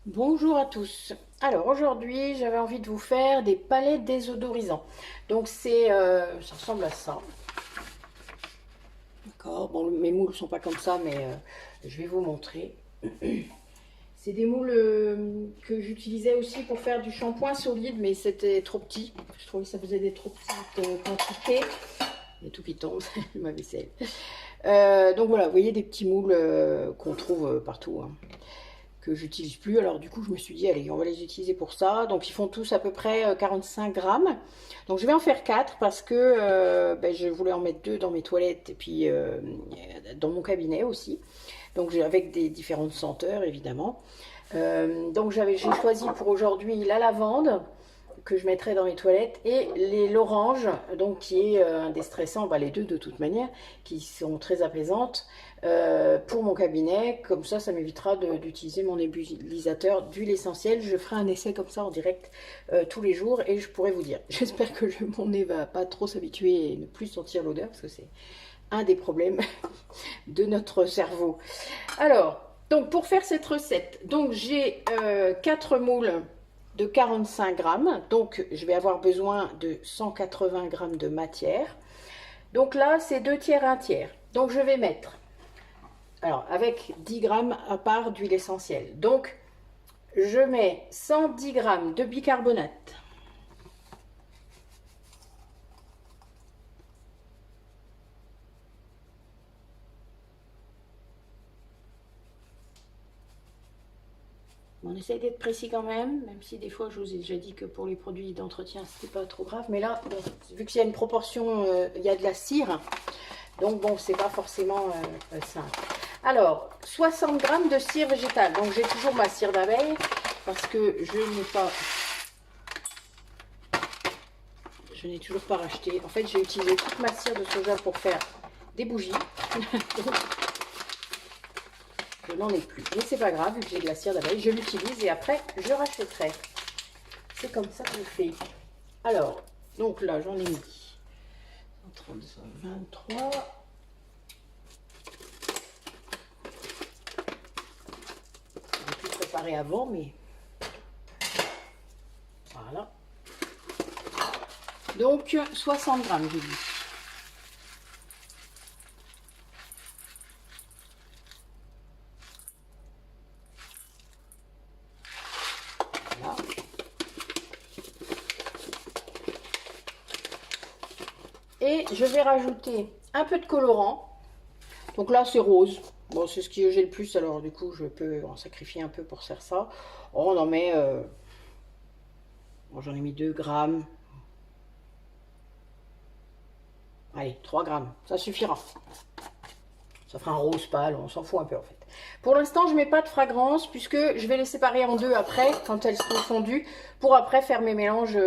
Bonjour à tous. Alors aujourd'hui, j'avais envie de vous faire des palettes désodorisants. Donc ça ressemble à ça. D'accord. Bon, mes moules sont pas comme ça, mais je vais vous montrer. C'est des moules que j'utilisais aussi pour faire du shampoing solide, mais c'était trop petit. Je trouvais que ça faisait des trop petites quantités. Il y a tout qui tombe, ma vaisselle. Donc voilà, vous voyez des petits moules qu'on trouve partout, hein, que j'utilise plus. Alors du coup, je me suis dit, allez, on va les utiliser pour ça. Donc ils font tous à peu près 45 grammes. Donc je vais en faire 4 parce que je voulais en mettre 2 dans mes toilettes et puis dans mon cabinet aussi. Donc avec des différentes senteurs évidemment. Donc j'ai choisi pour aujourd'hui la lavande que je mettrai dans mes toilettes et l'orange, donc qui est un déstressant, les deux de toute manière, qui sont très apaisantes pour mon cabinet. Comme ça m'évitera d'utiliser mon nébulisateur d'huile essentielle. Je ferai un essai comme ça en direct tous les jours et je pourrai vous dire. J'espère que mon nez va pas trop s'habituer et ne plus sentir l'odeur parce que c'est un des problèmes de notre cerveau. Alors, donc pour faire cette recette, donc j'ai 4 moules de 45 grammes, donc je vais avoir besoin de 180 grammes de matière. Donc là, c'est 2 tiers, 1 tiers. Donc je vais mettre, alors avec 10 grammes à part d'huile essentielle. Donc je mets 110 grammes de bicarbonate. On essaye d'être précis quand même si des fois je vous ai déjà dit que pour les produits d'entretien c'était pas trop grave, mais là, bon, vu qu'il y a une proportion, il y a de la cire, donc bon, c'est pas forcément simple. Alors, 60 grammes de cire végétale, donc j'ai toujours ma cire d'abeille parce que je n'ai toujours pas racheté. En fait, j'ai utilisé toute ma cire de soja pour faire des bougies. Donc, je n'en ai plus. Mais c'est pas grave, vu que j'ai de la cire d'abeille, je l'utilise et après, je rachèterai. C'est comme ça que je fais. Alors, donc là, j'en ai mis 23. J'ai pu préparer avant, mais voilà. Donc, 60 grammes, j'ai dit. Voilà. Et je vais rajouter un peu de colorant. Donc là, c'est rose. Bon, c'est ce que j'ai le plus, alors du coup, je peux en sacrifier un peu pour faire ça. On en met... bon, j'en ai mis 2 grammes. Allez, 3 grammes, ça suffira. Ça fera un rose pâle, on s'en fout un peu en fait. Pour l'instant, je ne mets pas de fragrance puisque je vais les séparer en deux après, quand elles seront fondues, pour après faire mes mélanges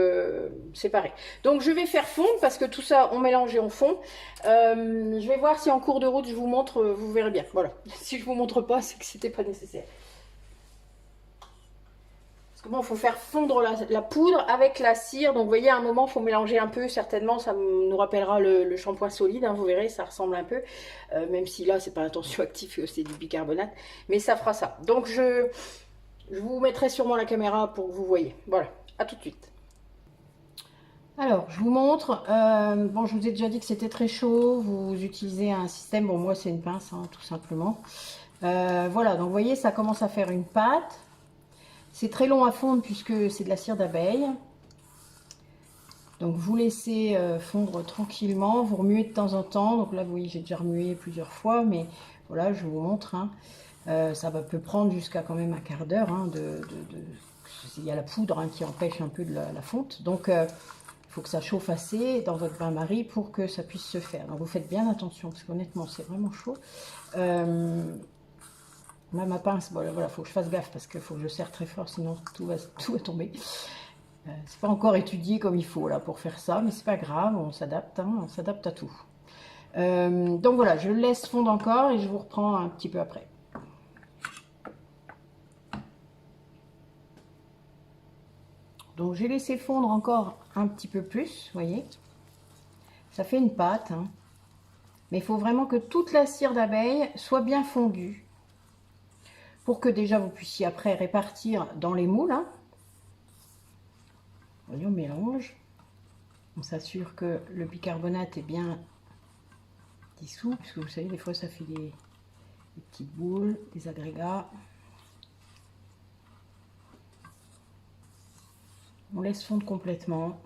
séparés. Donc je vais faire fondre parce que tout ça, on mélange et on fond. Je vais voir si en cours de route, je vous montre, vous verrez bien. Voilà, si je ne vous montre pas, c'est que c'était pas nécessaire. Bon, il faut faire fondre la poudre avec la cire. Donc, vous voyez, à un moment, il faut mélanger un peu. Certainement, ça nous rappellera le shampoing solide. Hein, vous verrez, ça ressemble un peu. Même si là, c'est pas un tensioactif, c'est du bicarbonate. Mais ça fera ça. Donc, je vous mettrai sûrement la caméra pour que vous voyez. Voilà, à tout de suite. Alors, je vous montre. Bon, je vous ai déjà dit que c'était très chaud. Vous utilisez un système. Bon, moi, c'est une pince, hein, tout simplement. Voilà, donc vous voyez, ça commence à faire une pâte. C'est très long à fondre puisque c'est de la cire d'abeille. Donc vous laissez fondre tranquillement, vous remuez de temps en temps. Donc là, vous voyez, j'ai déjà remué plusieurs fois, mais voilà, je vous montre. Hein. Ça peut prendre jusqu'à quand même un quart d'heure. Hein, il y a la poudre hein, qui empêche un peu de la fonte. Donc il faut que ça chauffe assez dans votre bain-marie pour que ça puisse se faire. Donc vous faites bien attention parce qu'honnêtement, c'est vraiment chaud. Ma pince, bon, voilà, faut que je fasse gaffe parce qu'il faut que je serre très fort, sinon tout va tomber. C'est pas encore étudié comme il faut là pour faire ça, mais c'est pas grave, on s'adapte, hein, on s'adapte à tout. Donc voilà, je le laisse fondre encore et je vous reprends un petit peu après. Donc j'ai laissé fondre encore un petit peu plus, vous voyez. Ça fait une pâte, hein. Mais il faut vraiment que toute la cire d'abeille soit bien fondue pour que déjà vous puissiez après répartir dans les moules. Hein. Voyez, on mélange. On s'assure que le bicarbonate est bien dissous, puisque vous savez, des fois ça fait des petites boules, des agrégats. On laisse fondre complètement.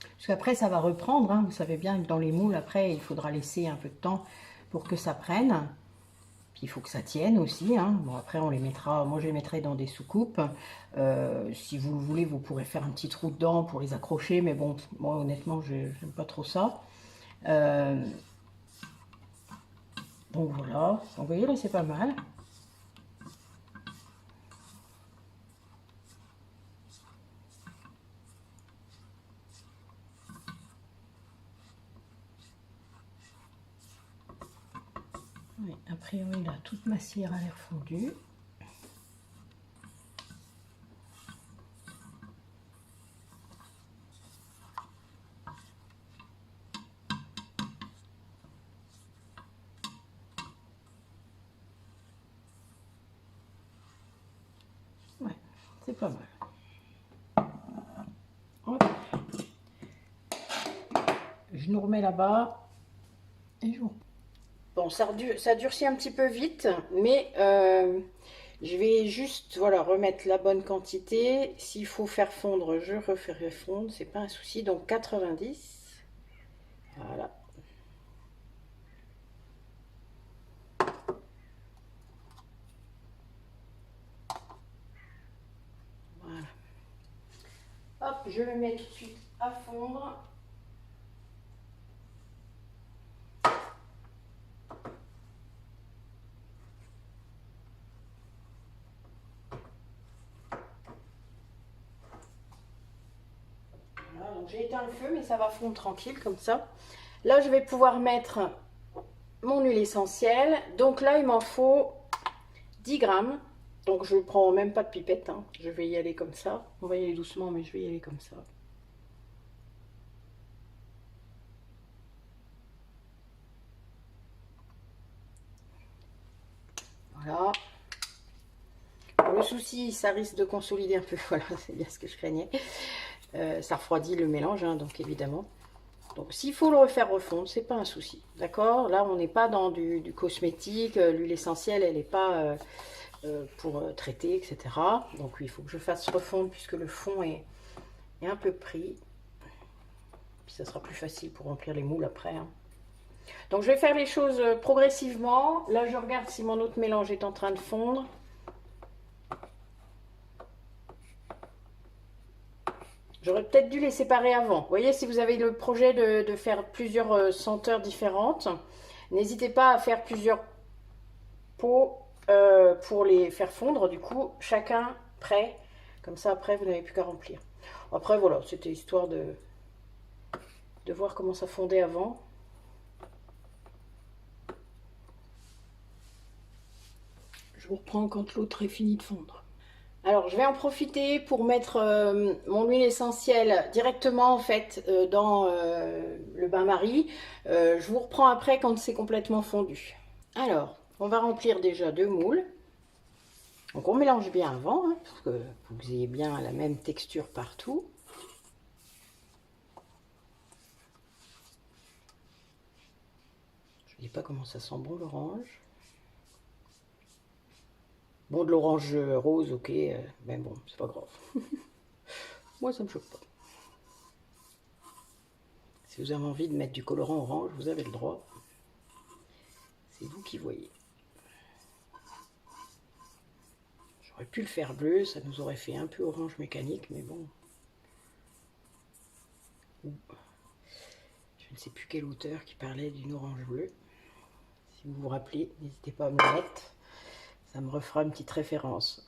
Parce qu'après ça va reprendre, hein. Vous savez bien que dans les moules, après, il faudra laisser un peu de temps pour que ça prenne. Puis il faut que ça tienne aussi. Hein. Bon, après, on les mettra, moi je les mettrai dans des soucoupes. Si vous le voulez, vous pourrez faire un petit trou dedans pour les accrocher. Mais bon, moi honnêtement, je n'aime pas trop ça. Donc voilà. Donc, vous voyez, là c'est pas mal. Oui, a priori, là, toute ma cire a l'air fondue. Ouais, c'est pas mal. Hop. Je nous remets là-bas et je vous... Bon, ça durcit un petit peu vite, mais je vais juste voilà, remettre la bonne quantité. S'il faut faire fondre, je referai fondre, c'est pas un souci. Donc 90. Voilà. Voilà. Hop, je le mets tout de suite à fondre. J'ai éteint le feu, mais ça va fondre tranquille comme ça. Là, je vais pouvoir mettre mon huile essentielle. Donc là, il m'en faut 10 grammes. Donc je ne prends même pas de pipette. Hein. Je vais y aller comme ça. On va y aller doucement, mais je vais y aller comme ça. Voilà. Le souci, ça risque de consolider un peu. Voilà, c'est bien ce que je craignais. Ça refroidit le mélange, hein, donc évidemment. Donc s'il faut le refaire refondre, c'est pas un souci. D'accord? Là, on n'est pas dans du cosmétique. L'huile essentielle, elle n'est pas pour traiter, etc. Donc il faut que je fasse refondre puisque le fond est un peu pris. Puis ça sera plus facile pour remplir les moules après. Hein. Donc je vais faire les choses progressivement. Là, je regarde si mon autre mélange est en train de fondre. J'aurais peut-être dû les séparer avant. Vous voyez, si vous avez le projet de faire plusieurs senteurs différentes, n'hésitez pas à faire plusieurs pots pour les faire fondre. Du coup, chacun prêt. Comme ça, après, vous n'avez plus qu'à remplir. Après, voilà, c'était histoire de voir comment ça fondait avant. Je vous reprends quand l'autre est fini de fondre. Alors, je vais en profiter pour mettre mon huile essentielle directement en fait dans le bain-marie. Je vous reprends après quand c'est complètement fondu. Alors, on va remplir déjà 2 moules. Donc, on mélange bien avant hein, pour que vous ayez bien la même texture partout. Je ne dis pas comment ça sent bon l'orange. Bon, de l'orange rose, ok, mais bon, c'est pas grave. Moi, ça me choque pas. Si vous avez envie de mettre du colorant orange, vous avez le droit. C'est vous qui voyez. J'aurais pu le faire bleu, ça nous aurait fait un peu orange mécanique, mais bon. Je ne sais plus quel auteur qui parlait d'une orange bleue. Si vous vous rappelez, n'hésitez pas à me le mettre. Ça me refera une petite référence.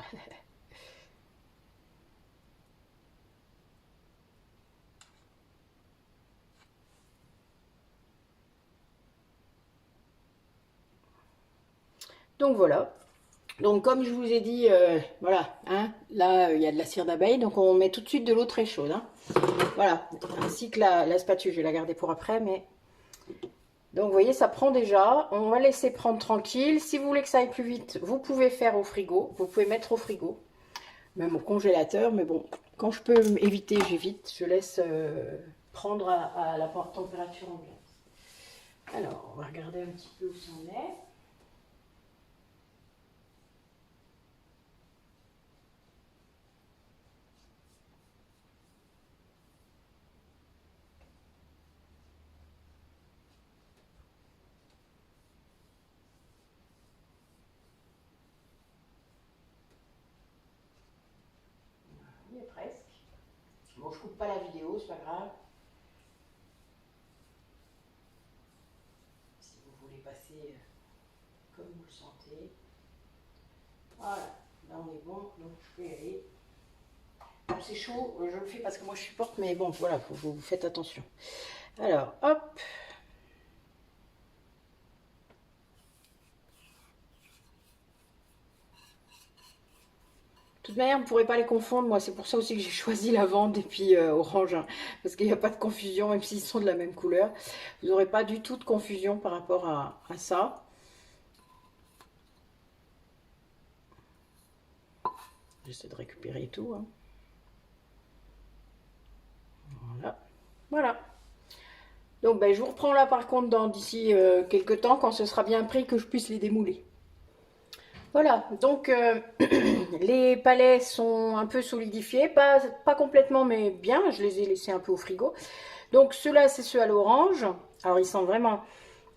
Donc voilà. Donc comme je vous ai dit, voilà, hein, là il y a de la cire d'abeille, donc on met tout de suite de l'eau très chaude. Hein. Voilà, ainsi que la spatule, je vais la garder pour après, mais Donc, vous voyez, ça prend déjà. On va laisser prendre tranquille. Si vous voulez que ça aille plus vite, vous pouvez faire au frigo. Vous pouvez mettre au frigo, même au congélateur. Mais bon, quand je peux éviter, j'évite. Je laisse prendre à la température ambiante. Alors, on va regarder un petit peu où ça en est. Il est presque. Bon, je coupe pas la vidéo, c'est pas grave. Si vous voulez passer comme vous le sentez. Voilà, là on est bon, donc je peux y aller. C'est chaud, je le fais parce que moi je supporte, mais bon, voilà, vous faites attention. Alors, hop. De toute manière, on ne pourrait pas les confondre. Moi, c'est pour ça aussi que j'ai choisi lavande et puis orange. Hein, parce qu'il n'y a pas de confusion, même s'ils sont de la même couleur. Vous n'aurez pas du tout de confusion par rapport à ça. J'essaie de récupérer tout. Hein. Voilà. Voilà. Donc, ben, je vous reprends là, par contre, d'ici quelques temps, quand ce sera bien pris, que je puisse les démouler. Voilà, donc les palets sont un peu solidifiés, pas complètement mais bien, je les ai laissés un peu au frigo. Donc ceux-là c'est ceux à l'orange, alors ils sont vraiment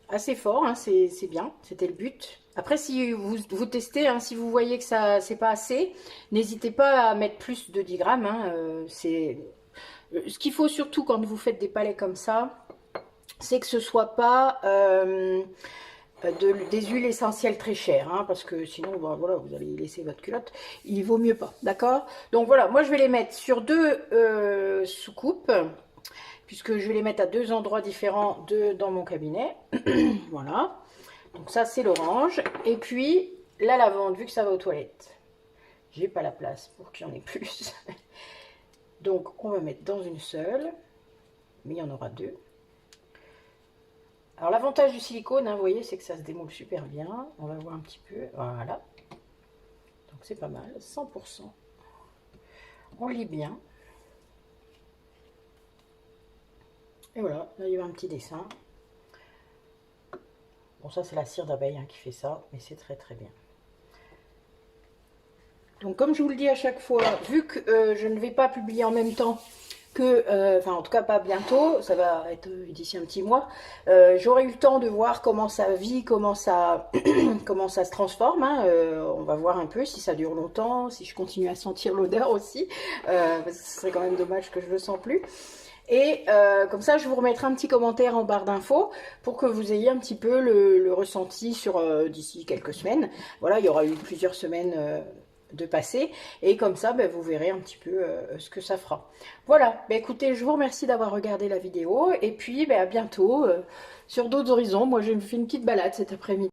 assez forts, hein, c'est bien, c'était le but. Après si vous testez, hein, si vous voyez que ça c'est pas assez, n'hésitez pas à mettre plus de 10 grammes. Hein, ce qu'il faut surtout quand vous faites des palets comme ça, c'est que ce soit pas... des huiles essentielles très chères, hein, parce que sinon, ben, voilà, vous allez laisser votre culotte. Il vaut mieux pas, d'accord? Donc voilà, moi je vais les mettre sur deux soucoupes, puisque je vais les mettre à deux endroits différents dans mon cabinet. Voilà. Donc ça, c'est l'orange. Et puis, la lavande, vu que ça va aux toilettes. J'ai pas la place pour qu'il y en ait plus. Donc, on va mettre dans une seule. Mais il y en aura deux. Alors l'avantage du silicone, hein, vous voyez, c'est que ça se démoule super bien. On va voir un petit peu. Voilà. Donc c'est pas mal. 100%. On lit bien. Et voilà, là il y a un petit dessin. Bon, ça c'est la cire d'abeille hein, qui fait ça, mais c'est très très bien. Donc comme je vous le dis à chaque fois, vu que je ne vais pas publier en même temps que, enfin en tout cas pas bientôt, ça va être d'ici un petit mois, j'aurai eu le temps de voir comment ça vit, comment ça, comment ça se transforme. Hein. On va voir un peu si ça dure longtemps, si je continue à sentir l'odeur aussi, parce que ce serait quand même dommage que je ne le sens plus. Et comme ça, je vous remettrai un petit commentaire en barre d'infos pour que vous ayez un petit peu le ressenti sur d'ici quelques semaines. Voilà, il y aura eu plusieurs semaines de passer et comme ça ben, vous verrez un petit peu ce que ça fera. Voilà, ben, écoutez, je vous remercie d'avoir regardé la vidéo et puis ben, à bientôt sur d'autres horizons. Moi j'ai fait une petite balade cet après-midi.